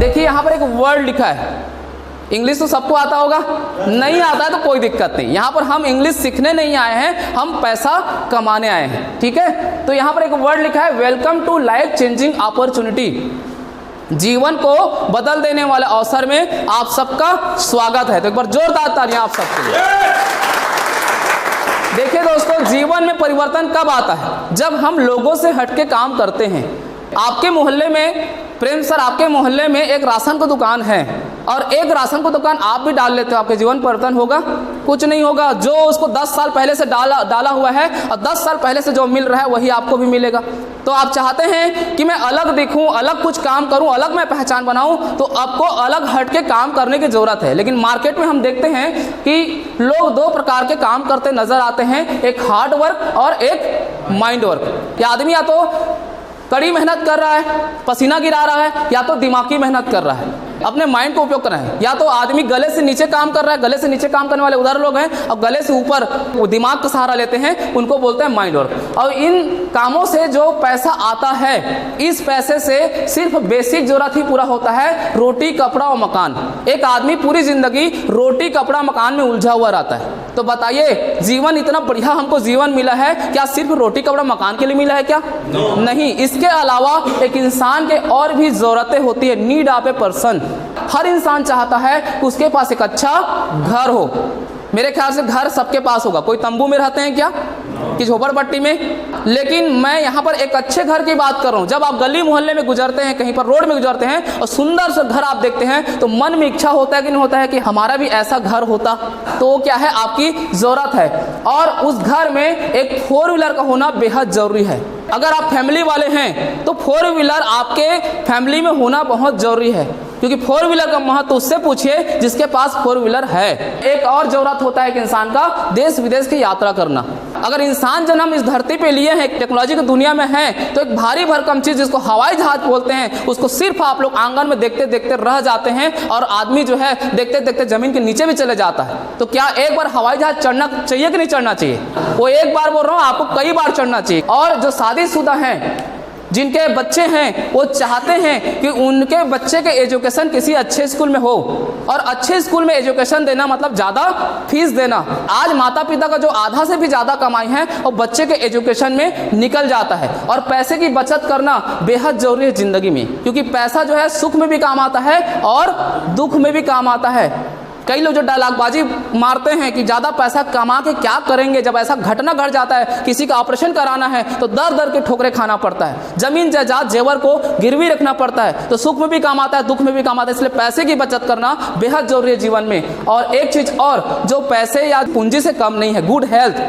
देखिए यहाँ पर एक वर्ड लिखा है, इंग्लिश तो सबको आता होगा, नहीं आता है तो कोई दिक्कत नहीं। यहाँ पर हम इंग्लिश सीखने नहीं आए हैं, हम पैसा कमाने आए हैं, ठीक है। तो यहाँ पर एक वर्ड लिखा है, welcome to life changing opportunity. जीवन को बदल देने वाले अवसर में आप सबका स्वागत है। तो एक बार जोरदार तालियां आप सबके लिए। देखिए दोस्तों, जीवन में परिवर्तन कब आता है? जब हम लोगों से हटके काम करते हैं। आपके मोहल्ले में, प्रेम सर, आपके मोहल्ले में एक राशन की दुकान है और एक राशन की दुकान आप भी डाल लेते हो, आपके जीवन परिवर्तन होगा? कुछ नहीं होगा। जो उसको 10 साल पहले से डाला हुआ है और 10 साल पहले से जो मिल रहा है वही आपको भी मिलेगा। तो आप चाहते हैं कि मैं अलग दिखूं, अलग कुछ काम करूं, अलग मैं पहचान बनाऊं, तो आपको अलग हटके काम करने की जरूरत है। लेकिन मार्केट में हम देखते हैं कि लोग 2 प्रकार के काम करते नजर आते हैं, एक हार्ड वर्क और एक माइंड वर्क। या आदमी या तो कड़ी मेहनत कर रहा है, पसीना गिरा रहा है, या तो दिमागी मेहनत कर रहा है, अपने माइंड को उपयोग कर रहा है। या तो आदमी गले से नीचे काम कर रहा है, गले से नीचे काम करने वाले उधर लोग हैं, और गले से ऊपर वो दिमाग का सहारा लेते हैं, उनको बोलते हैं माइंड वर्क। और इन कामों से जो पैसा आता है, इस पैसे से सिर्फ बेसिक जरूरत ही पूरा होता है, रोटी कपड़ा और मकान। एक आदमी पूरी जिंदगी रोटी कपड़ा मकान में उलझा हुआ रहता है। तो बताइए, जीवन इतना बढ़िया हमको जीवन मिला है, क्या सिर्फ रोटी कपड़ा मकान के लिए मिला है क्या? नहीं, इसके अलावा एक इंसान के और भी जरूरतें होती है, नीड ऑफ ए पर्सन। हर इंसान चाहता है कि उसके पास एक अच्छा घर हो। मेरे ख्याल से घर सबके पास होगा। कोई तंबू में रहते हैं क्या, कि झोपड़पट्टी में? लेकिन मैं यहाँ पर एक अच्छे घर की बात कर रहा हूँ। जब आप गली मोहल्ले में गुजरते हैं, कहीं पर रोड में गुजरते हैं और सुंदर सा घर आप देखते हैं, तो मन में इच्छा होता है कि नहीं होता है कि हमारा भी ऐसा घर होता? तो क्या है, आपकी जरूरत है। और उस घर में एक 4 व्हीलर का होना बेहद जरूरी है। अगर आप फैमिली वाले हैं तो 4 व्हीलर आपके फैमिली में होना बहुत जरूरी है, क्योंकि 4 व्हीलर का महत्व उससे पूछिए जिसके पास 4 व्हीलर है। एक और जरूरत होता है कि इंसान का देश विदेश की यात्रा करना। अगर इंसान जन्म इस धरती पे लिए हैं, टेक्नोलॉजी की दुनिया में है, तो एक भारी भरकम चीज जिसको हवाई जहाज बोलते हैं, उसको सिर्फ आप लोग आंगन में देखते देखते रह जाते हैं, और आदमी जो है देखते देखते जमीन के नीचे भी चले जाता है। तो क्या एक बार हवाई जहाज चढ़ना चाहिए कि नहीं चढ़ना चाहिए? वो एक बार बोल रहा हूँ, आपको कई बार चढ़ना चाहिए। और जो शादीशुदा हैं, जिनके बच्चे हैं, वो चाहते हैं कि उनके बच्चे के एजुकेशन किसी अच्छे स्कूल में हो। और अच्छे स्कूल में एजुकेशन देना मतलब ज़्यादा फीस देना। आज माता पिता का जो आधा से भी ज़्यादा कमाई है वो बच्चे के एजुकेशन में निकल जाता है। और पैसे की बचत करना बेहद ज़रूरी है ज़िंदगी में, क्योंकि पैसा जो है सुख में भी काम आता है और दुख में भी काम आता है। कई लोग जो डायलॉगबाजी मारते हैं कि ज़्यादा पैसा कमा के क्या करेंगे, जब ऐसा घटना घट जाता है, किसी का ऑपरेशन कराना है, तो दर दर के ठोकरे खाना पड़ता है, जमीन जायदाद जेवर को गिरवी रखना पड़ता है। तो सुख में भी काम आता है, दुख में भी काम आता है। इसलिए पैसे की बचत करना बेहद जरूरी है जीवन में। और एक चीज़ और, जो पैसे या पूंजी से कम नहीं है, गुड हेल्थ।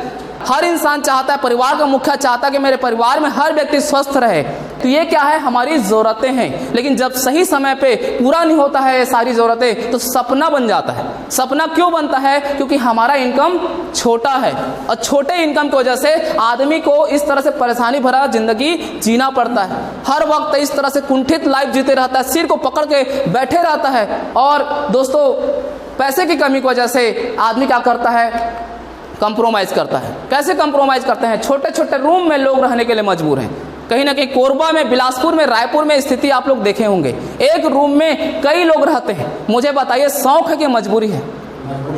हर इंसान चाहता है, परिवार का मुखिया चाहता है कि मेरे परिवार में हर व्यक्ति स्वस्थ रहे। तो ये क्या है, हमारी ज़रूरतें हैं। लेकिन जब सही समय पे पूरा नहीं होता है ये सारी ज़रूरतें, तो सपना बन जाता है। सपना क्यों बनता है? क्योंकि हमारा इनकम छोटा है, और छोटे इनकम की वजह से आदमी को इस तरह से परेशानी भरा जिंदगी जीना पड़ता है। हर वक्त इस तरह से कुंठित लाइफ जीते रहता है, सिर को पकड़ के बैठे रहता है। और दोस्तों, पैसे की कमी की वजह से आदमी क्या करता है, कंप्रोमाइज़ करता है। कैसे कंप्रोमाइज़ करते हैं? छोटे छोटे रूम में लोग रहने के लिए मजबूर हैं। कहीं ना कहीं कोरबा में, बिलासपुर में, रायपुर में स्थिति आप लोग देखे होंगे, एक रूम में कई लोग रहते हैं। मुझे बताइए, शौक है कि मजबूरी है?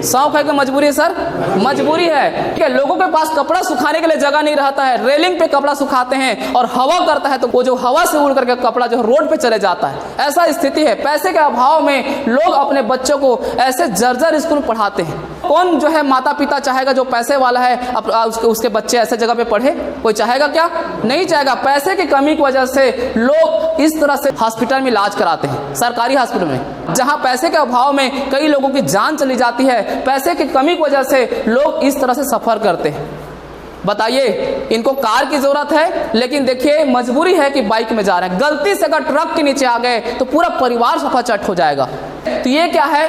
शौक है कि मजबूरी है सर? मजबूरी है। ठीक है, लोगों के पास कपड़ा सुखाने के लिए जगह नहीं रहता है, रेलिंग पे कपड़ा सुखाते हैं, और हवा करता है तो वो जो हवा से उड़ करके कपड़ा जो रोड पे चले जाता है, ऐसा स्थिति है। पैसे के अभाव में लोग अपने बच्चों को ऐसे जर्जर स्कूल पढ़ाते हैं। कौन जो है माता पिता चाहेगा जो पैसे वाला है उसके बच्चे ऐसे जगह पे पढ़े? कोई चाहेगा क्या? नहीं चाहेगा। पैसे की कमी की वजह से लोग इस तरह से हॉस्पिटल में इलाज कराते हैं, सरकारी हॉस्पिटल में, जहां पैसे के अभाव में कई लोगों की जान चली जाती है। पैसे की कमी की वजह से लोग इस तरह से सफर करते हैं। बताइए, इनको कार की जरूरत है, लेकिन देखिए मजबूरी है कि बाइक में जा रहे हैं। गलती से अगर ट्रक के नीचे आ गए तो पूरा परिवार सफाचट हो जाएगा। तो ये क्या है?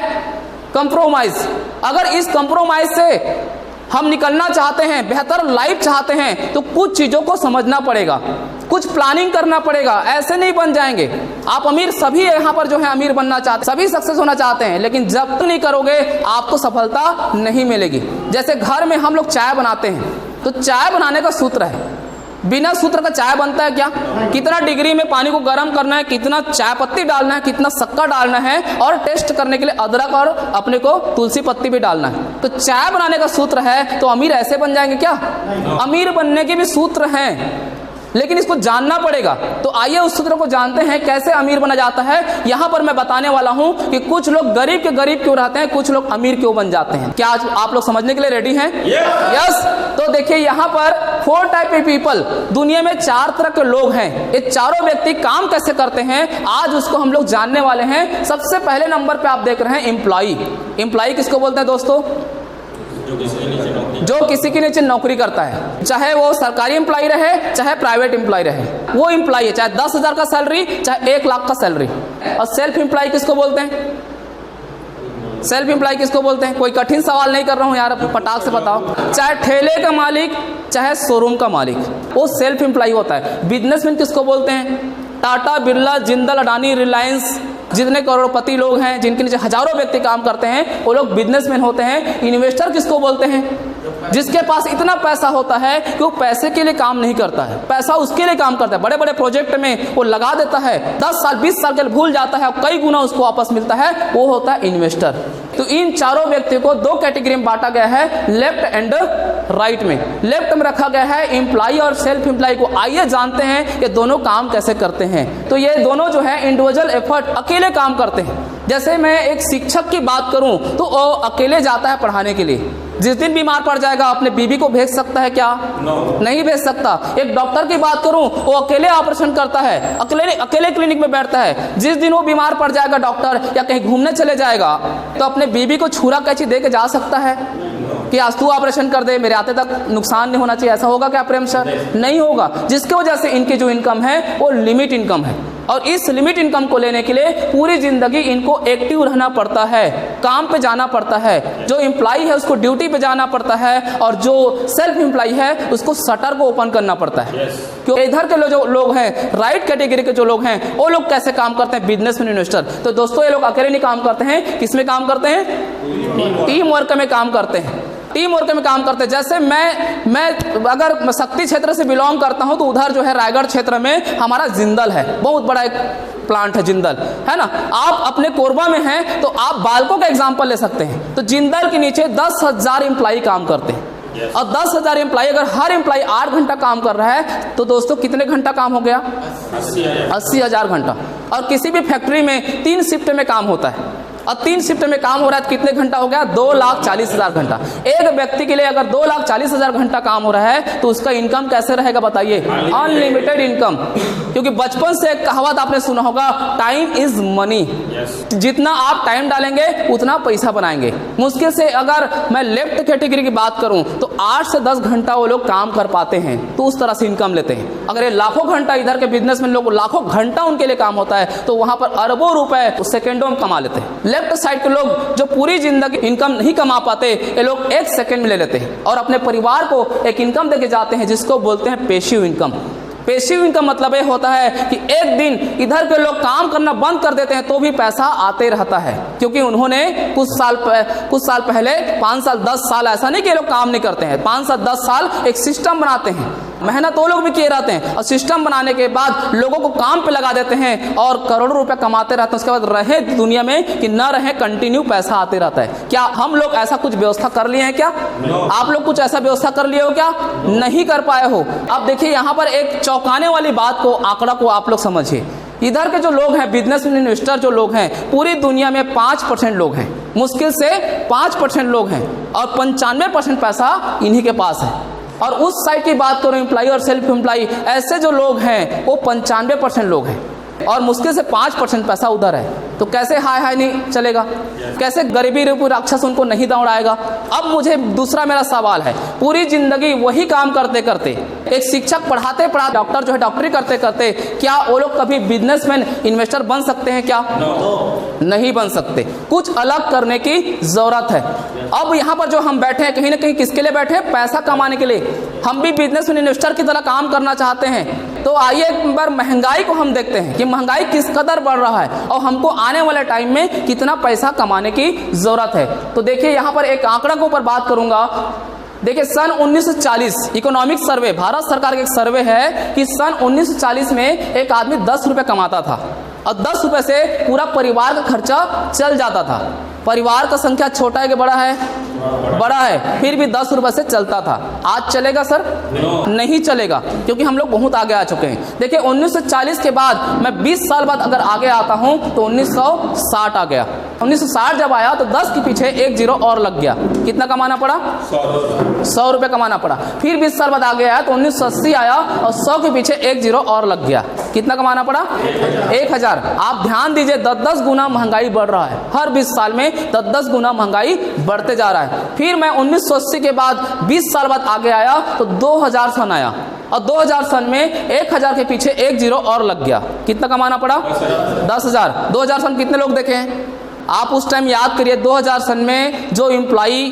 कंप्रोमाइज। अगर इस कंप्रोमाइज से हम निकलना चाहते हैं, बेहतर लाइफ चाहते हैं, तो कुछ चीजों को समझना पड़ेगा, कुछ प्लानिंग करना पड़ेगा। ऐसे नहीं बन जाएंगे आप अमीर। सभी यहाँ पर जो है अमीर बनना चाहते, सभी सक्सेस होना चाहते हैं, लेकिन जब तक नहीं करोगे आपको सफलता नहीं मिलेगी। जैसे घर में हम लोग चाय बनाते हैं, तो चाय बनाने का सूत्र है, बिना सूत्र का चाय बनता है क्या? कितना डिग्री में पानी को गर्म करना है, कितना चाय पत्ती डालना है, कितना शक्कर डालना है, और टेस्ट करने के लिए अदरक और अपने को तुलसी पत्ती भी डालना है। तो चाय बनाने का सूत्र है, तो अमीर ऐसे बन जाएंगे क्या? अमीर बनने के भी सूत्र हैं, लेकिन इसको जानना पड़ेगा। तो आइए उस सूत्र को जानते हैं, कैसे अमीर बना जाता है। यहाँ पर मैं बताने वाला हूँ कि कुछ लोग गरीब के गरीब क्यों रहते हैं, कुछ लोग अमीर क्यों बन जाते हैं। क्या आज आप लोग समझने के लिए रेडी हैं? यस। तो देखिए यहाँ पर 4 टाइप ऑफ पीपल, दुनिया में 4 तरह के लोग हैं। ये चारों व्यक्ति काम कैसे करते हैं, आज उसको हम लोग जानने वाले हैं। सबसे पहले नंबर पे आप देख रहे हैं एम्प्लॉई। एम्प्लॉई किसको बोलते हैं दोस्तों? जो किसी के नीचे नौकरी करता है, चाहे वो सरकारी एम्प्लॉय रहे चाहे प्राइवेट एम्प्लॉय रहे, वो एम्प्लॉय है, चाहे 10,000 का सैलरी चाहे 1 लाख का सैलरी। और सेल्फ एम्प्लॉय किसको बोलते हैं? सेल्फ एम्प्लॉय किसको बोलते हैं? कोई कठिन सवाल नहीं कर रहा हूं यार, फटाक से बताओ। चाहे ठेले का मालिक चाहे शोरूम का मालिक, वो सेल्फ एम्प्लॉय होता है। बिजनेसमैन किसको बोलते हैं? टाटा, बिरला, जिंदल, अडानी, रिलायंस, जितने करोड़पति लोग हैं जिनके नीचे हजारों व्यक्ति काम करते हैं, वो लोग बिजनेसमैन होते हैं। इन्वेस्टर किसको बोलते हैं? जिसके पास इतना पैसा होता है कि वो पैसे के लिए काम नहीं करता है, पैसा उसके लिए काम करता है। बड़े बड़े प्रोजेक्ट में वो लगा देता है, 10 साल 20 साल के लिए भूल जाता है और कई गुना उसको वापस मिलता है, वो होता है इन्वेस्टर। तो इन चारों व्यक्तियों को 2 कैटेगरी में बांटा गया है, लेफ्ट एंड राइट में। लेफ्ट में रखा गया है एम्प्लॉय और सेल्फ एम्प्लॉय को। आइए जानते हैं ये दोनों काम कैसे करते हैं। तो ये दोनों जो है इंडिविजुअल एफर्ट, अकेले काम करते हैं। जैसे मैं एक शिक्षक की बात करूं तो वो अकेले जाता है पढ़ाने के लिए। जिस दिन बीमार पड़ जाएगा अपने बीबी को भेज सकता है क्या? नहीं भेज सकता। एक डॉक्टर की बात करूं, वो अकेले ऑपरेशन करता है, अकेले क्लिनिक में बैठता है। जिस दिन वो बीमार पड़ जाएगा डॉक्टर या कहीं घूमने चले जाएगा, तो अपने बीबी को छुरा कैंची दे के जा सकता है कि आज तू ऑपरेशन कर दे, मेरे आते तक नुकसान नहीं होना चाहिए। ऐसा होगा क्या प्रेम सर? नहीं होगा। जिसकी वजह से इनकी जो इनकम है वो लिमिट इनकम है, और इस लिमिट इनकम को लेने के लिए पूरी जिंदगी इनको एक्टिव रहना पड़ता है, काम पे जाना पड़ता है। जो एम्प्लॉय है उसको ड्यूटी पे जाना पड़ता है, और जो सेल्फ एम्प्लॉय है उसको शटर को ओपन करना पड़ता है। क्योंकि इधर के जो लोग हैं, राइट कैटेगरी के जो लोग हैं, वो लोग कैसे काम करते हैं? Businessman, investor. तो दोस्तों ये लोग अकेले नहीं काम करते हैं, किसमें काम करते हैं? टीम वर्क में काम करते हैं। टीम वर्क में काम करते हैं। जैसे मैं अगर शक्ति क्षेत्र से बिलोंग करता हूं, तो उधर जो है रायगढ़ क्षेत्र में हमारा जिंदल है, बहुत बड़ा एक प्लांट है जिंदल, है ना। आप अपने कोरबा में हैं तो आप बालको का एग्जांपल ले सकते हैं। तो जिंदल के नीचे 10,000 एम्प्लॉय काम करते हैं, और 10,000 एम्प्लॉय, अगर हर एम्प्लॉय 8 घंटा काम कर रहा है तो दोस्तों कितने घंटा काम हो गया? 80,000 घंटा। और किसी भी फैक्ट्री में 3 शिफ्ट में काम होता है, और 3 शिफ्ट में काम हो रहा है तो कितने घंटा हो गया? 2,40,000 घंटा। एक व्यक्ति के लिए अगर 2,40,000 घंटा काम हो रहा है तो उसका इनकम कैसे रहेगा बताइए? Unlimited income. क्योंकि बचपन से एक कहावत आपने सुना होगा, टाइम इज मनी। जितना आप टाइम डालेंगे उतना पैसा बनाएंगे। मुश्किल से अगर मैं लेफ्ट कैटेगरी की बात करूं तो 8 से 10 घंटा वो लोग काम कर पाते हैं, तो उस तरह से इनकम लेते हैं। अगर ये लाखों घंटा, इधर के बिजनेसमैन लोग लाखों घंटा उनके लिए काम होता है, तो वहां पर अरबों रुपए सेकेंडों में कमा लेते हैं। लेफ्ट साइड के लोग जो पूरी जिंदगी इनकम नहीं कमा पाते, ये लोग 1 सेकंड में ले लेते हैं और अपने परिवार को एक इनकम देके जाते हैं, जिसको बोलते हैं पैसिव इनकम। पैसिव इनकम मतलब ये होता है कि एक दिन इधर के लोग काम करना बंद कर देते हैं तो भी पैसा आते रहता है, क्योंकि उन्होंने कुछ साल पहले 5 साल 10 साल, ऐसा नहीं कि लोग काम नहीं करते हैं, 5 साल 10 साल एक सिस्टम बनाते हैं, मेहनत वो लोग भी किए रहते हैं, और सिस्टम बनाने के बाद लोगों को काम पे लगा देते हैं और करोड़ों रुपए कमाते रहते हैं। उसके बाद रहे दुनिया में कि न रहे, कंटिन्यू पैसा आते रहता है। क्या हम लोग ऐसा कुछ व्यवस्था कर लिए हैं क्या? आप लोग कुछ ऐसा व्यवस्था कर लिए हो क्या? नहीं कर पाए हो। अब देखिए यहाँ पर एक चौंकाने वाली बात को, आंकड़ा को आप लोग समझिए। इधर के जो लोग हैं, बिजनेसमैन, इन्वेस्टर जो लोग हैं, पूरी दुनिया में 5% लोग हैं, मुश्किल से 5% लोग हैं, और 95% पैसा इन्हीं के पास है। और उस साइड की बात करूं, एम्प्लॉय और सेल्फ एम्प्लॉय, ऐसे जो लोग हैं वो 95% लोग हैं, और मुश्किल से 5% पैसा उधर है। तो कैसे हाय हाय नहीं चलेगा? कैसे गरीबी रूपी राक्षस उनको नहीं दौड़ाएगा? अब मुझे दूसरा मेरा सवाल है, पूरी जिंदगी वही काम करते करते, एक शिक्षक पढ़ाते पढ़ाते, डॉक्टर जो है डॉक्टरी करते करते, क्या वो लोग कभी बिजनेसमैन, इन्वेस्टर बन सकते हैं क्या? नहीं बन सकते। कुछ अलग करने की जरूरत है। अब यहाँ पर जो हम बैठे हैं, कहीं ना कहीं किसके लिए बैठे हैं? पैसा कमाने के लिए। हम भी बिजनेसमैन, इन्वेस्टर की तरह काम करना चाहते हैं। तो आइए एक बार महंगाई को हम देखते हैं कि महंगाई किस कदर बढ़ रहा है और हमको आने वाले टाइम में कितना पैसा कमाने की जरूरत है। तो देखिए यहाँ पर एक आंकड़ा के ऊपर बात करूंगा। देखिए सन 1940 इकोनॉमिक सर्वे, भारत सरकार का एक सर्वे है कि सन 1940 में एक आदमी 10 रुपये कमाता था और 10 रुपये से पूरा परिवार का खर्चा चल जाता था। परिवार का संख्या छोटा है कि बड़ा है? बड़ा है, फिर भी 10 रुपये से चलता था। आज चलेगा सर? नहीं चलेगा, क्योंकि हम लोग बहुत आगे आ चुके हैं। देखिए 1940 के बाद मैं 20 साल बाद अगर आगे आता हूं तो 1960 आ गया। 1960 जब आया तो 10 के पीछे एक जीरो और लग गया। कितना कमाना पड़ा? 100 रुपये कमाना पड़ा। फिर 20 साल बाद आगे आया तो 1980 आया और 100 के पीछे एक जीरो और लग गया। कितना कमाना पड़ा? 1000। आप ध्यान दीजिए 10-10 गुना महंगाई बढ़ रहा है। हर 20 साल में 10-10 गुना महंगाई बढ़ते जा रहा है। फिर मैं 1980 के बाद 20 साल बाद आगे आया तो 2000 सन आया और 2000 सन में 1000 के पीछे एक जीरो और लग गया। कितना कमाना पड़ा? 10,000। 2000 सन कितने लोग देखे हैं आप? उस टाइम याद करिए 2000 सन में जो एम्प्लॉई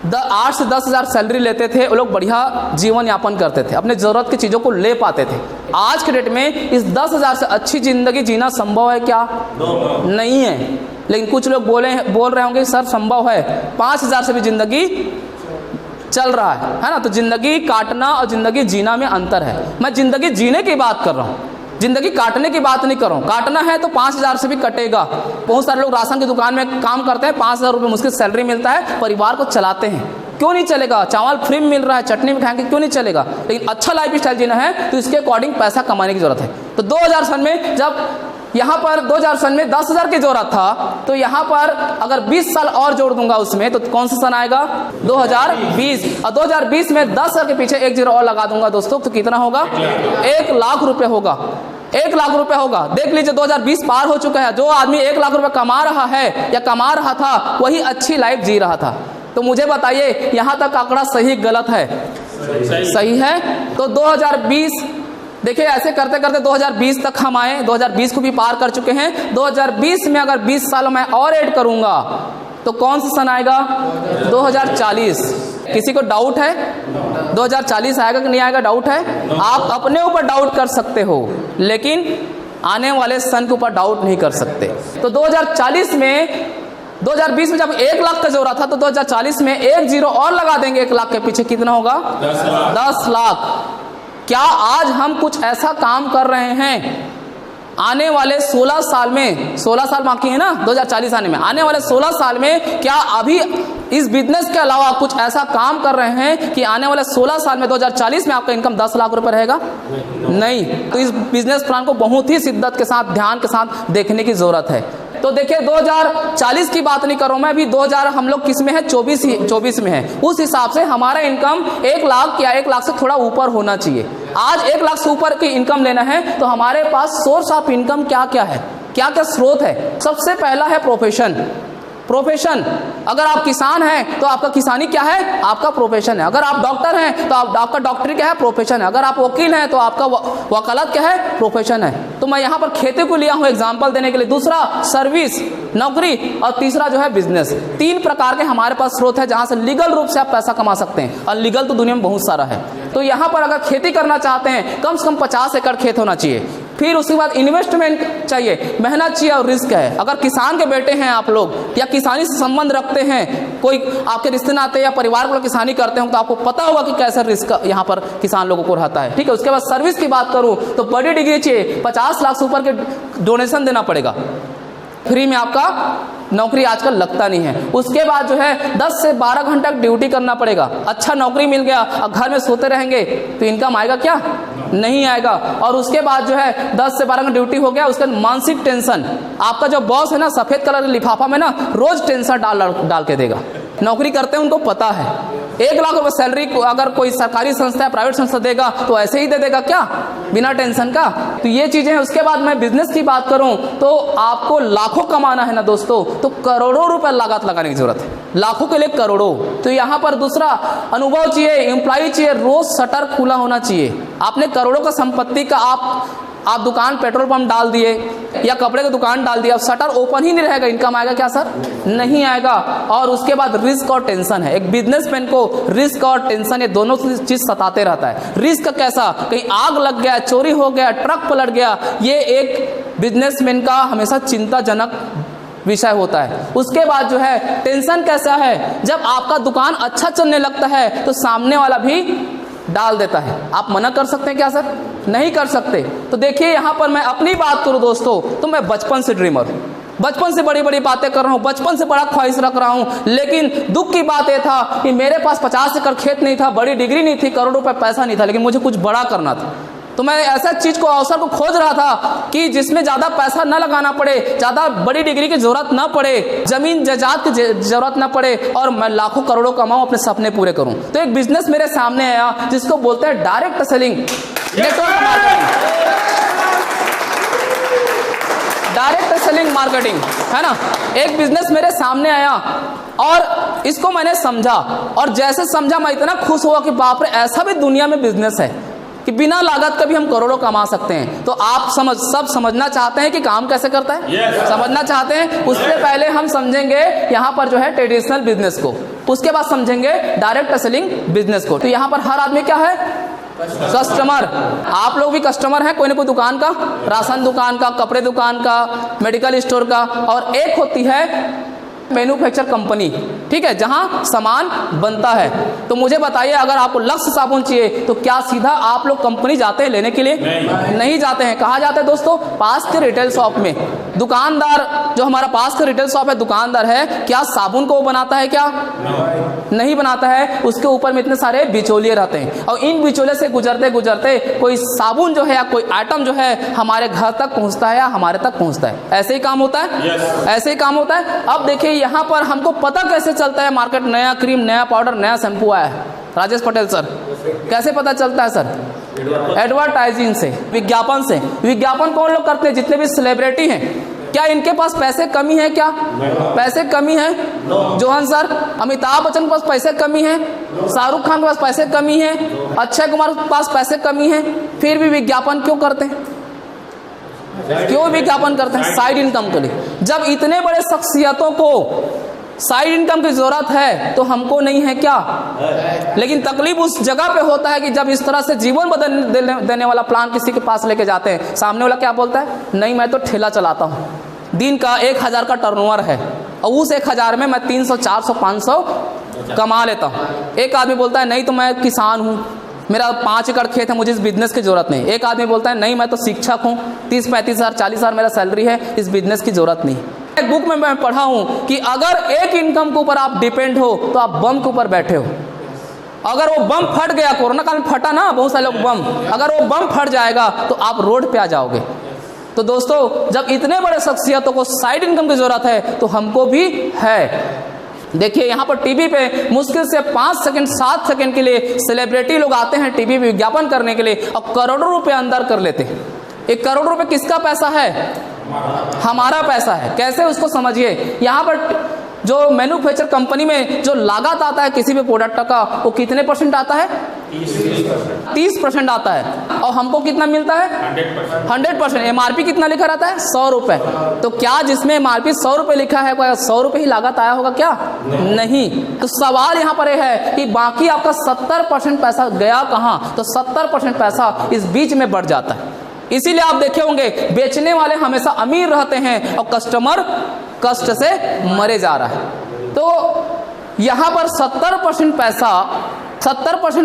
8 से 10,000 सैलरी लेते थे वो लोग बढ़िया जीवन यापन करते थे, अपने ज़रूरत की चीज़ों को ले पाते थे। आज के डेट में इस 10,000 से अच्छी ज़िंदगी जीना संभव है क्या? नहीं है। लेकिन कुछ लोग बोल रहे होंगे सर संभव है, 5,000 से भी ज़िंदगी चल रहा है ना। तो ज़िंदगी काटना और ज़िंदगी जीना में अंतर है। मैं ज़िंदगी जीने की बात कर रहा हूँ, जिंदगी काटने की बात नहीं कर रहा हूँ। काटना है तो 5,000 से भी कटेगा। बहुत सारे लोग राशन की दुकान में काम करते हैं, 5,000 रुपये मुश्किल सैलरी मिलता है, परिवार को चलाते हैं। क्यों नहीं चलेगा? चावल फ्री में मिल रहा है, चटनी में खाएंगे, क्यों नहीं चलेगा? लेकिन अच्छा लाइफ स्टाइल जीना है तो इसके अकॉर्डिंग पैसा कमाने की जरूरत है। तो 2000 सन में जब यहाँ पर 2000 सन में 10,000 की जरूरत था तो यहाँ पर अगर 20 साल और जोड़ दूंगा उसमें तो कौन सा सन आएगा? 2020। और 2020 में 10,000 के पीछे एक जीरो और लगा दूंगा दोस्तों तो कितना होगा? 1 लाख रुपए होगा। 1 लाख रुपए होगा। देख लीजिए 2020 पार हो चुका है। जो आदमी 1 लाख रुपए कमा रहा है या कमा रहा था वही अच्छी लाइफ जी रहा था। तो मुझे बताइए यहाँ तक आंकड़ा सही गलत है? सही है। तो 2020 देखिए ऐसे करते करते 2020 तक हम आए, 2020 को भी पार कर चुके हैं। 2020 में अगर 20 साल मैं और ऐड करूंगा तो कौन सा सन आएगा? 2040। किसी को डाउट है 2040 आएगा कि नहीं आएगा? डाउट है? आप अपने ऊपर डाउट कर सकते हो लेकिन आने वाले सन के ऊपर डाउट नहीं कर सकते। तो 2040 में 2020 में जब 1 लाख का जोड़ा था तो 2040 में एक जीरो और लगा देंगे 1 लाख के पीछे, कितना होगा? 10 लाख। क्या आज हम कुछ ऐसा काम कर रहे हैं आने वाले 16 साल में, 16 साल बाकी है ना 2040 आने में, आने वाले 16 साल में क्या अभी इस बिजनेस के अलावा कुछ ऐसा काम कर रहे हैं कि आने वाले 16 साल में 2040 में आपका इनकम 10 लाख रुपए रहेगा? नहीं। तो इस बिजनेस प्लान को बहुत ही शिद्दत के साथ, ध्यान के साथ देखने की जरूरत है। तो देखिए 2040 की बात नहीं कर रहा हूं मैं, अभी 2000 हम लोग किस में है? 24 में है। उस हिसाब से हमारा इनकम 1 लाख या 1 लाख से थोड़ा ऊपर होना चाहिए। आज 1 लाख से ऊपर की इनकम लेना है तो हमारे पास सोर्स ऑफ इनकम क्या क्या है, क्या क्या स्रोत है? सबसे पहला है प्रोफेशन। प्रोफेशन, अगर आप किसान हैं तो आपका किसानी क्या है? आपका प्रोफेशन है। अगर आप डॉक्टर हैं तो आपका डॉक्टरी क्या है? प्रोफेशन है। अगर आप वकील हैं तो आपका वकालत क्या है? प्रोफेशन है। तो मैं यहाँ पर खेती को लिया हूँ एग्जाम्पल देने के लिए। दूसरा सर्विस, नौकरी, और तीसरा जो है बिजनेस। 3 प्रकार के हमारे पास स्रोत है जहाँ से लीगल रूप से आप पैसा कमा सकते हैं। और लीगल तो दुनिया में बहुत सारा है। तो यहाँ पर अगर खेती करना चाहते हैं कम से कम 50 एकड़ खेत होना चाहिए। फिर उसके बाद इन्वेस्टमेंट चाहिए, मेहनत चाहिए और रिस्क है। अगर किसान के बेटे हैं आप लोग या किसानी से संबंध रखते हैं, कोई आपके रिश्ते नाते या परिवार को किसानी करते हो तो आपको पता होगा कि कैसा रिस्क यहाँ पर किसान लोगों को रहता है। ठीक है। उसके बाद सर्विस की बात करूँ तो बड़ी डिग्री चाहिए, 50 लाख से ऊपर के डोनेशन देना पड़ेगा। फ्री में आपका नौकरी आजकल लगता नहीं है। उसके बाद जो है 10 से 12 घंटा ड्यूटी करना पड़ेगा। अच्छा नौकरी मिल गया और घर में सोते रहेंगे तो इनकम आएगा क्या? नहीं आएगा। और उसके बाद जो है 10 से 12 घंटा ड्यूटी हो गया, उसका मानसिक टेंशन। आपका जो बॉस है ना सफेद कलर के लिफाफा में ना रोज टेंशन डाल के देगा। नौकरी करते हैं उनको पता है 1 लाख रुपए सैलरी को अगर कोई सरकारी संस्था या प्राइवेट संस्था देगा तो ऐसे ही दे देगा क्या? बिना टेंशन का। तो ये चीजें हैं। उसके बाद मैं बिजनेस की बात करूं तो आपको लाखों कमाना है ना दोस्तों तो करोड़ों रुपए लागत लगाने की जरूरत है। लाखों के लिए करोड़ों। तो यहाँ पर दूसरा अनुभव चाहिए, एम्प्लॉय चाहिए, रोज शटर खुला होना चाहिए। आपने करोड़ों का संपत्ति का आप दुकान पेट्रोल पंप डाल दिए या कपड़े की दुकान डाल दिया, अब शटर ओपन ही नहीं रहेगा, इनकम आएगा क्या सर? नहीं आएगा। और उसके बाद रिस्क और टेंशन है। एक बिजनेसमैन को रिस्क और टेंशन ये दोनों चीज सताते रहता है। रिस्क कैसा? कहीं आग लग गया, चोरी हो गया, ट्रक पलट गया, ये एक बिजनेसमैन का हमेशा चिंताजनक विषय होता है। उसके बाद जो है टेंशन कैसा है, जब आपका दुकान अच्छा चलने लगता है तो सामने वाला भी डाल देता है। आप मना कर सकते हैं क्या सर? नहीं कर सकते। तो देखिए यहाँ पर मैं अपनी बात करूँ दोस्तों, तो मैं बचपन से ड्रीमर हूँ, बचपन से बड़ी बड़ी बातें कर रहा हूँ, बचपन से बड़ा ख्वाहिश रख रहा हूँ। लेकिन दुख की बात यह था कि मेरे पास 50 एकड़ खेत नहीं था, बड़ी डिग्री नहीं थी, करोड़ों रुपए पैसा नहीं था, लेकिन मुझे कुछ बड़ा करना था। तो मैं ऐसा चीज को, अवसर को खोज रहा था कि जिसमें ज्यादा पैसा न लगाना पड़े, ज्यादा बड़ी डिग्री की जरूरत न पड़े, जमीन जायदाद की जरूरत न पड़े, और मैं लाखों करोड़ों कमाऊं, अपने सपने पूरे करूं। तो एक बिजनेस मेरे सामने आया जिसको बोलते हैं direct selling, network marketing, direct selling marketing, है ना। एक बिजनेस मेरे सामने आया और इसको मैंने समझा, और जैसे समझा मैं इतना खुश हुआ कि बाप रे, ऐसा भी दुनिया में बिजनेस है कि बिना लागत का भी हम करोड़ों कमा सकते हैं। तो आप सब समझना चाहते हैं कि काम कैसे करता है? समझना चाहते हैं? उससे पहले हम समझेंगे यहाँ पर जो है ट्रेडिशनल बिजनेस को, उसके बाद समझेंगे डायरेक्ट सेलिंग बिजनेस को। तो यहाँ पर हर आदमी क्या है? कस्टमर। आप लोग भी कस्टमर हैं कोई ना कोई दुकान का, राशन दुकान का, कपड़े दुकान का, मेडिकल स्टोर का, और एक होती है मैन्युफैक्चर कंपनी, ठीक है, जहां सामान बनता है। तो मुझे बताइए, अगर आपको लक्ष्य साबुन चाहिए तो क्या सीधा आप लोग कंपनी जाते हैं लेने के लिए? नहीं जाते हैं। कहाँ जाते हैं दोस्तों? पास के रिटेल शॉप में। दुकानदार जो हमारा पास का रिटेल शॉप है, दुकानदार है, क्या साबुन को बनाता है? क्या नहीं बनाता है। उसके ऊपर में इतने सारे बिचौलिए रहते हैं, और इन बिचौलिए से गुजरते गुजरते कोई साबुन जो है या कोई आइटम जो है हमारे घर तक पहुंचता है या हमारे तक पहुंचता है। ऐसे ही काम होता है, ऐसे ही काम होता है। अब देखिए यहाँ पर हमको पता कैसे चलता है मार्केट, नया क्रीम, नया पाउडर, नया शैम्पू आया है। राजेश पटेल सर, कैसे पता चलता है सर? एडवर्टाइजिंग से, विज्ञापन से। विज्ञापन कौन लोग करते हैं? जितने भी सेलिब्रिटी हैं। क्या इनके पास पैसे कमी है? क्या पैसे कमी है? जोहन सर, अमिताभ बच्चन के पास पैसे कमी है, शाहरुख खान के पास पैसे कमी है, अक्षय कुमार के पास पैसे कमी है, फिर भी विज्ञापन क्यों करते हैं? क्यों विज्ञापन करते हैं? साइड इनकम के लिए। जब इतने बड़े शख्सियतों को साइड इनकम की जरूरत है तो हमको नहीं है क्या? लेकिन तकलीफ उस जगह पे होता है कि जब इस तरह से जीवन बदल देने वाला प्लान किसी के पास लेके जाते हैं, सामने वाला क्या बोलता है? नहीं, मैं तो ठेला चलाता हूँ, दिन का 1000 का टर्नओवर है, और उस 1000 में मैं 300, 400, 500 कमा लेता हूँ। एक आदमी बोलता है नहीं, तो मैं किसान हूँ, मेरा 5 एकड़ खेत है, मुझे इस बिजनेस की जरूरत नहीं। एक आदमी बोलता है नहीं, मैं तो शिक्षक हूँ, 30-35 हज़ार, 40 हज़ार मेरा सैलरी है, इस बिजनेस की जरूरत नहीं। एक बुक में मैं पढ़ा हूँ कि अगर एक इनकम के ऊपर आप डिपेंड हो तो आप बम के ऊपर बैठे हो। अगर वो बम फट गया, कोरोना काल में फटा ना बहुत सारे लोग बम, अगर वो बम फट जाएगा तो आप रोड पे आ जाओगे। तो दोस्तों, जब इतने बड़े शख्सियतों को साइड इनकम की जरूरत है तो हमको भी है। देखिए यहाँ पर टीवी पे मुश्किल से 5 सेकंड 7 सेकंड के लिए सेलिब्रिटी लोग आते हैं टीवी पे विज्ञापन करने के लिए, और करोड़ों रुपए अंदर कर लेते हैं। 1 करोड़ रुपए किसका पैसा है? हमारा पैसा है। कैसे? उसको समझिए। यहाँ पर जो मैन्युफैक्चर कंपनी में जो लागत आता है किसी भी प्रोडक्ट का, वो कितने % आता है? 30% आता है। और हमको कितना मिलता है? 100%। MRP कितना लिखा रहता है? 100 रुपए। तो क्या जिसमें MRP 100 रुपए लिखा है, 100 रुपए ही लागत आया होगा क्या? नहीं। तो सवाल यहाँ पर है कि बाकी आपका 70% पैसा गया कहाँ? तो 70% पैसा इस बीच में बढ़ जाता है। इसीलिए आप देखे होंगे बेचने वाले हमेशा अमीर रहते हैं और कस्टमर कष्ट से मरे जा रहा है। तो यहाँ पर 70%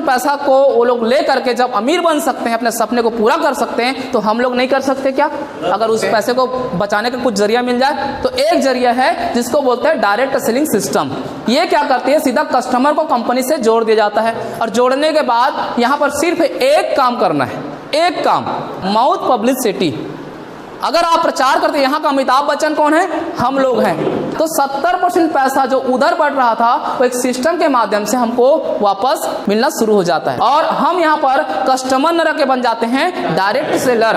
पैसा को वो लोग ले करके जब अमीर बन सकते हैं, अपने सपने को पूरा कर सकते हैं, तो हम लोग नहीं कर सकते क्या? अगर उस पैसे को बचाने का कुछ जरिया मिल जाए तो एक जरिया है जिसको बोलते हैं डायरेक्ट सेलिंग सिस्टम। ये क्या करती है? सीधा कस्टमर को कंपनी से जोड़ दिया जाता है, और जोड़ने के बाद यहाँ पर सिर्फ एक काम करना है, एक काम, माउथ पब्लिसिटी। अगर आप प्रचार करते हैं, यहाँ का अमिताभ बच्चन कौन है? हम लोग हैं। तो 70% पैसा जो उधर बढ़ रहा था वो एक सिस्टम के माध्यम से हमको वापस मिलना शुरू हो जाता है, और हम यहाँ पर कस्टमर न रख के बन जाते हैं डायरेक्ट सेलर।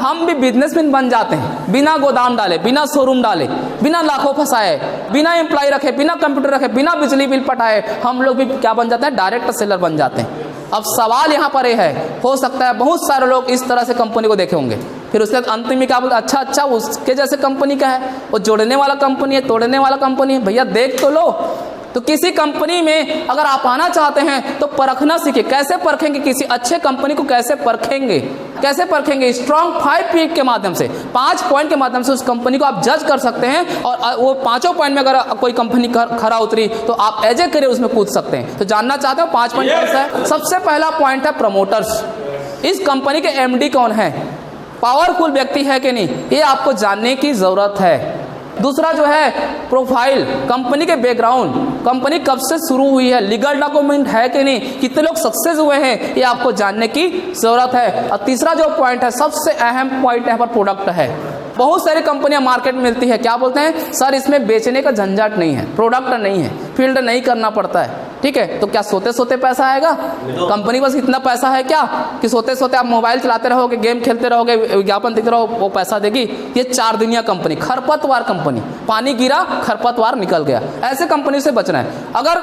हम भी बिजनेसमैन बन जाते हैं, बिना गोदाम डाले, बिना शोरूम डाले, बिना लाखों फंसाए, बिना एम्प्लॉय रखे, बिना कंप्यूटर रखे, बिना बिजली बिल पटाए, हम लोग भी क्या बन जाते हैं? डायरेक्ट सेलर बन जाते हैं। अब सवाल यहाँ पर यह है, हो सकता है बहुत सारे लोग इस तरह से कंपनी को देखे होंगे, फिर उसके बाद अंतिम में क्या बोलते? अच्छा उसके जैसे कंपनी का है, वो जोड़ने वाला कंपनी है, तोड़ने वाला कंपनी है। भैया देख तो लो, तो किसी कंपनी में अगर आप आना चाहते हैं तो परखना सीखिए। कैसे परखेंगे? किसी अच्छे कंपनी को कैसे परखेंगे? कैसे परखेंगे? स्ट्रॉन्ग 5 पॉइंट के माध्यम से, 5 पॉइंट के माध्यम से उस कंपनी को आप जज कर सकते हैं। और वो 5 पॉइंट में अगर कोई कंपनी खरा उतरी तो आप एज ए करियर उसमें कूद सकते हैं। तो जानना चाहते हो 5 पॉइंट कौन सा है? सबसे पहला पॉइंट है प्रमोटर्स। इस कंपनी के एमडी कौन है, पावरफुल व्यक्ति है कि नहीं, ये आपको जानने की जरूरत है। दूसरा जो है प्रोफाइल, कंपनी के बैकग्राउंड, कंपनी कब से शुरू हुई है, लीगल डॉक्यूमेंट है कि नहीं, कितने लोग सक्सेस हुए हैं, ये आपको जानने की जरूरत है। और तीसरा जो पॉइंट है, सबसे अहम पॉइंट यहाँ पर प्रोडक्ट है। बहुत सारी कंपनियां मार्केट में मिलती है, क्या बोलते हैं सर इसमें बेचने का झंझट नहीं है, प्रोडक्ट नहीं है, फील्ड नहीं करना पड़ता है, ठीक है। तो क्या सोते सोते पैसा आएगा? कंपनी बस इतना पैसा है क्या कि सोते सोते आप मोबाइल चलाते रहोगे, गेम खेलते रहोगे, विज्ञापन देखते रहो, वो पैसा देगी? ये 4 दुनिया कंपनी, खरपतवार कंपनी, पानी गिरा खरपतवार निकल गया, ऐसे कंपनी से बचना है। अगर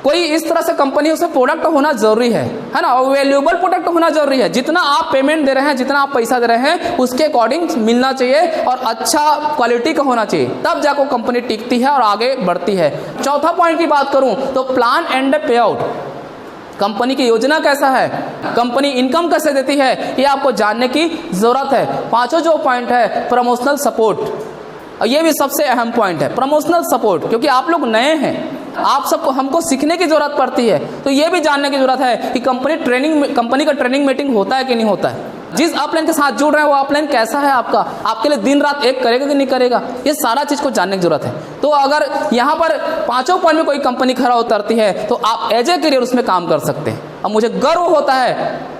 कोई इस तरह से कंपनी है, उसमें प्रोडक्ट होना जरूरी है ना, और वैल्यूएबल प्रोडक्ट होना जरूरी है। जितना आप पेमेंट दे रहे हैं, जितना आप पैसा दे रहे हैं, उसके अकॉर्डिंग मिलना चाहिए और अच्छा क्वालिटी का होना चाहिए, तब जाकर कंपनी टिकती है और आगे बढ़ती है। चौथा पॉइंट की बात करूं तो प्लान एंड पे आउट, कंपनी की योजना कैसा है, कंपनी इनकम कैसे देती है, ये आपको जानने की जरूरत है। पांचों जो पॉइंट है प्रमोशनल सपोर्ट, और ये भी सबसे अहम पॉइंट है प्रमोशनल सपोर्ट, क्योंकि आप लोग नए हैं, आप सबको हमको सीखने की जरूरत पड़ती है। तो ये भी जानने की जरूरत है कि कंपनी का ट्रेनिंग मीटिंग होता है कि नहीं होता है, जिस अपलाइन के साथ जुड़ रहे हैं वो अपलाइन कैसा है आपका, आपके लिए दिन रात एक करेगा कि नहीं करेगा, ये सारा चीज को जानने की जरूरत है। तो अगर यहाँ पर 5 पॉइंट में कोई कंपनी खरा उतरती है तो आप एज ए करियर उसमें काम कर सकते हैं। अब मुझे गर्व होता है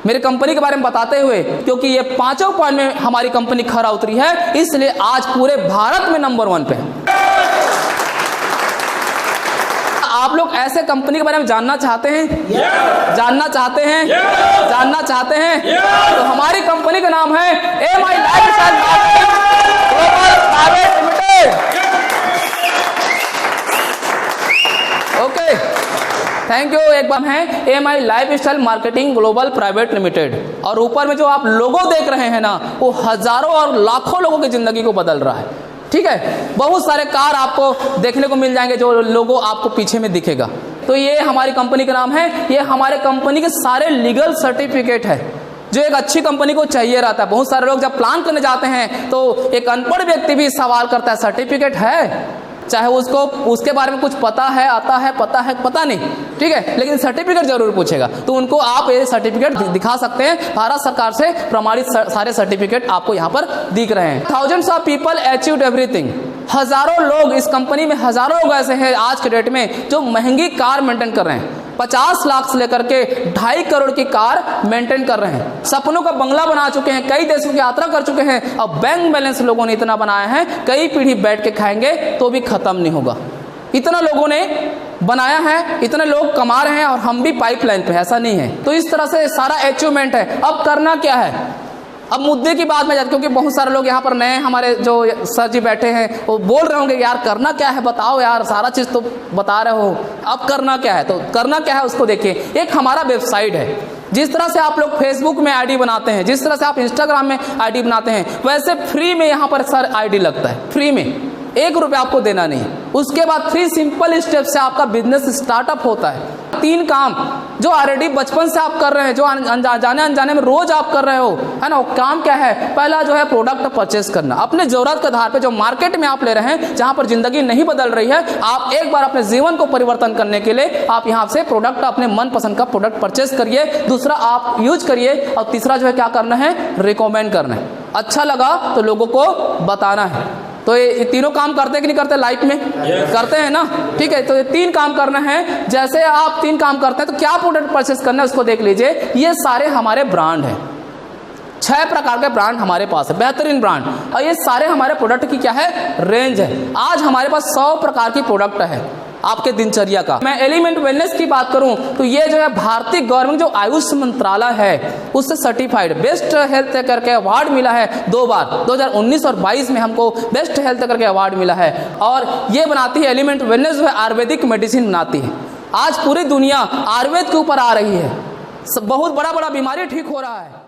मेरी कंपनी के बारे में बताते हुए, क्योंकि ये 5 पॉइंट में हमारी कंपनी खरा उतरी है, इसलिए आज पूरे भारत में नंबर 1 पे है। आप लोग ऐसे कंपनी के बारे में जानना चाहते हैं? जानना चाहते हैं? जानना चाहते हैं? तो हमारी कंपनी का नाम है MI lifestyle global private limited. Okay, thank you. एक बार है MI lifestyle marketing global private limited, और ऊपर में जो आप लोगो देख रहे हैं ना, वो हजारों और लाखों लोगों की जिंदगी को बदल रहा है, ठीक है। बहुत सारे कार आपको देखने को मिल जाएंगे जो लोगो आपको पीछे में दिखेगा। तो ये हमारी कंपनी का नाम है, ये हमारे कंपनी के सारे लीगल सर्टिफिकेट है जो एक अच्छी कंपनी को चाहिए रहता है। बहुत सारे लोग जब प्लान करने जाते हैं तो एक अनपढ़ व्यक्ति भी सवाल करता है सर्टिफिकेट है, चाहे उसको उसके बारे में कुछ पता है, आता है, पता नहीं, ठीक है, लेकिन सर्टिफिकेट जरूर पूछेगा। तो उनको आप ये सर्टिफिकेट दिखा सकते हैं, भारत सरकार से प्रमाणित सारे सर्टिफिकेट आपको यहाँ पर दिख रहे हैं। Thousands of people achieved everything, हजारों लोग इस कंपनी में, हजारों लोग ऐसे हैं आज के डेट में जो महंगी कार मेंटेन कर रहे हैं, 50 लाख से लेकर के 2.5 करोड़ की कार मेंटेन कर रहे हैं, सपनों का बंगला बना चुके हैं, कई देशों की यात्रा कर चुके हैं। अब बैंक बैलेंस लोगों ने इतना बनाया है, कई पीढ़ी बैठ के खाएंगे तो भी खत्म नहीं होगा। इतना लोगों ने बनाया है, इतने लोग कमा रहे हैं, और हम भी पाइपलाइन पे, ऐसा नहीं है। तो इस तरह से सारा अचीवमेंट है। अब करना क्या है? अब मुद्दे की बात में जाते, क्योंकि बहुत सारे लोग यहाँ पर नए, हमारे जो सर जी बैठे हैं वो बोल रहे होंगे यार करना क्या है, बताओ यार, सारा चीज तो बता रहे हो, अब करना क्या है? तो करना क्या है उसको देखिए। एक हमारा वेबसाइट है, जिस तरह से आप लोग फेसबुक में आईडी बनाते हैं, जिस तरह से आप इंस्टाग्राम में आईडी बनाते हैं, वैसे फ्री में यहाँ पर सर आईडी लगता है, फ्री में, 1 रुपया आपको देना नहीं। उसके बाद 3 सिंपल स्टेप से आपका बिजनेस स्टार्टअप होता है। 3 काम जो ऑलरेडी बचपन से आप कर रहे हैं, जो जाने अनजाने में रोज आप कर रहे हो, है ना, वो काम क्या है? पहला जो है प्रोडक्ट परचेस करना, अपने जरूरत के आधार पे जो मार्केट में आप ले रहे हैं, जहां पर जिंदगी नहीं बदल रही है, आप एक बार अपने जीवन को परिवर्तन करने के लिए आप यहाँ से प्रोडक्ट, अपने मनपसंद का प्रोडक्ट परचेस करिए। दूसरा आप यूज करिए, और तीसरा जो है क्या करना है? रिकमेंड करना है। अच्छा लगा तो लोगों को बताना है। तो ये तीनों काम करते हैं कि नहीं करते लाइफ में? करते हैं ना, ठीक है। तो ये 3 काम करना है। जैसे आप 3 काम करते हैं तो क्या प्रोडक्ट परचेस करना है उसको देख लीजिए। ये सारे हमारे ब्रांड हैं, 6 प्रकार के ब्रांड हमारे पास है, बेहतरीन ब्रांड, और ये सारे हमारे प्रोडक्ट की क्या है? रेंज है। आज हमारे पास 100 प्रकार की प्रोडक्ट है आपके दिनचर्या का। मैं एलिमेंट वेलनेस की बात करूं तो ये जो है भारतीय गवर्नमेंट जो आयुष मंत्रालय है उससे सर्टिफाइड बेस्ट हेल्थ करके अवार्ड मिला है 2 बार, 2019 और 22 में हमको बेस्ट हेल्थ करके अवार्ड मिला है। और ये बनाती है एलिमेंट वेलनेस, जो है आयुर्वेदिक मेडिसिन बनाती है। आज पूरी दुनिया आयुर्वेद के ऊपर आ रही है, बहुत बड़ा बीमारी ठीक हो रहा है।